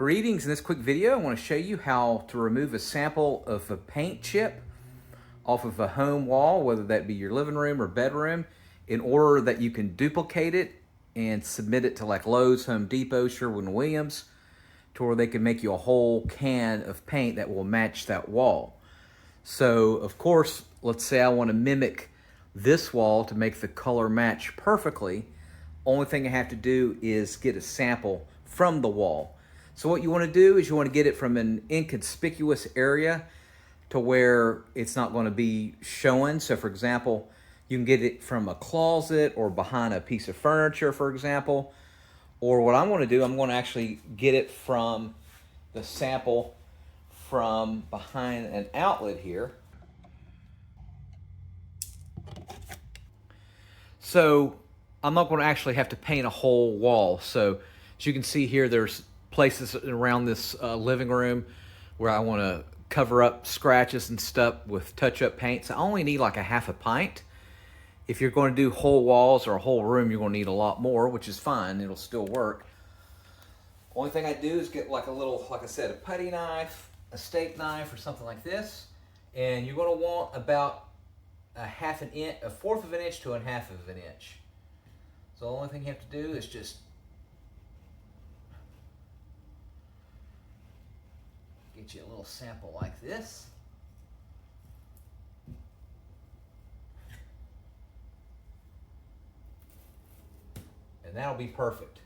Greetings. In this quick video, I want to show you how to remove a sample of a paint chip off of a home wall, whether that be your living room or bedroom, in order that you can duplicate it and submit it to like Lowe's, Home Depot, Sherwin-Williams, to where they can make you a whole can of paint that will match that wall. So, of course, let's say I want to mimic this wall to make the color match perfectly. Only thing I have to do is get a sample from the wall. So what you want to do is you want to get it from an inconspicuous area to where it's not going to be showing. So for example, you can get it from a closet or behind a piece of furniture, for example. Or what I'm going to do, I'm going to actually get it from the sample from behind an outlet here. So I'm not going to actually have to paint a whole wall. So as you can see here, there's places around this living room where I want to cover up scratches and stuff with touch-up paint. So I only need like a half a pint. If you're going to do whole walls or a whole room, you're going to need a lot more, which is fine. It'll still work. Only thing I do is get like a little, like I said, a putty knife, a steak knife, or something like this. And you're going to want about a fourth of an inch to a half of an inch. So the only thing you have to do is just get you a little sample like this. And that'll be perfect.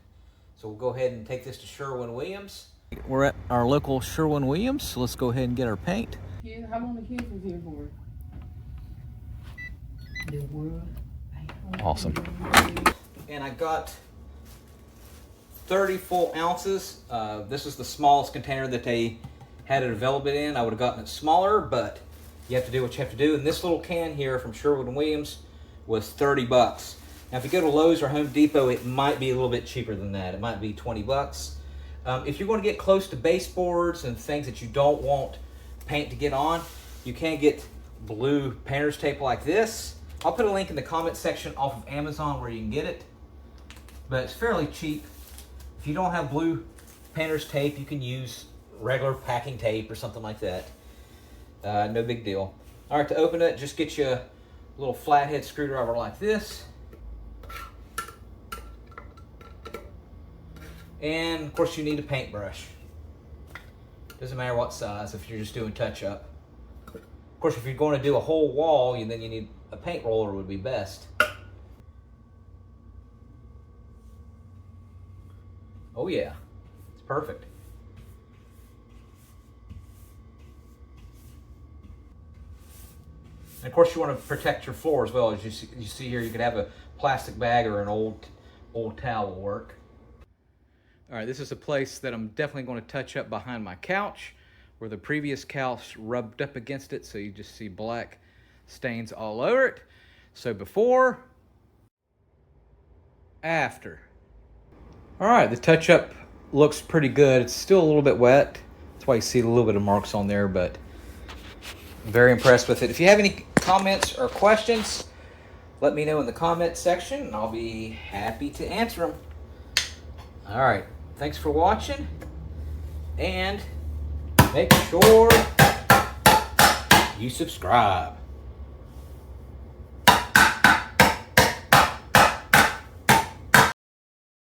So we'll go ahead and take this to Sherwin-Williams. We're at our local Sherwin-Williams, so let's go ahead and get our paint. Yeah, how long the kids was here for? The world. Awesome. And I got 30 full ounces. This is the smallest container that they had it available in. I would have gotten it smaller, but you have to do what you have to do. And this little can here from Sherwin-Williams was 30 bucks. Now, if you go to Lowe's or Home Depot, it might be a little bit cheaper than that. It might be 20 bucks. If you're going to get close to baseboards and things that you don't want paint to get on, you can get blue painter's tape like this. I'll put a link in the comment section off of Amazon where you can get it, but it's fairly cheap. If you don't have blue painter's tape, you can use regular packing tape or something like that. No big deal. All right, to open it, just get you a little flathead screwdriver like this. And of course you need a paintbrush. Doesn't matter what size if you're just doing touch-up. Of course, if you're going to do a whole wall, then you need a paint roller would be best. Oh yeah, it's perfect. And of course you want to protect your floor as well. As you see here, you could have a plastic bag or an old towel will work. All right, this is a place that I'm definitely going to touch up behind my couch where the previous couch rubbed up against it, so you just see black stains all over it. So before, after. All right, the touch-up looks pretty good. It's still a little bit wet. That's why you see a little bit of marks on there, but I'm very impressed with it. If you have any comments or questions, let me know in the comment section, and I'll be happy to answer them. All right, thanks for watching, and make sure you subscribe.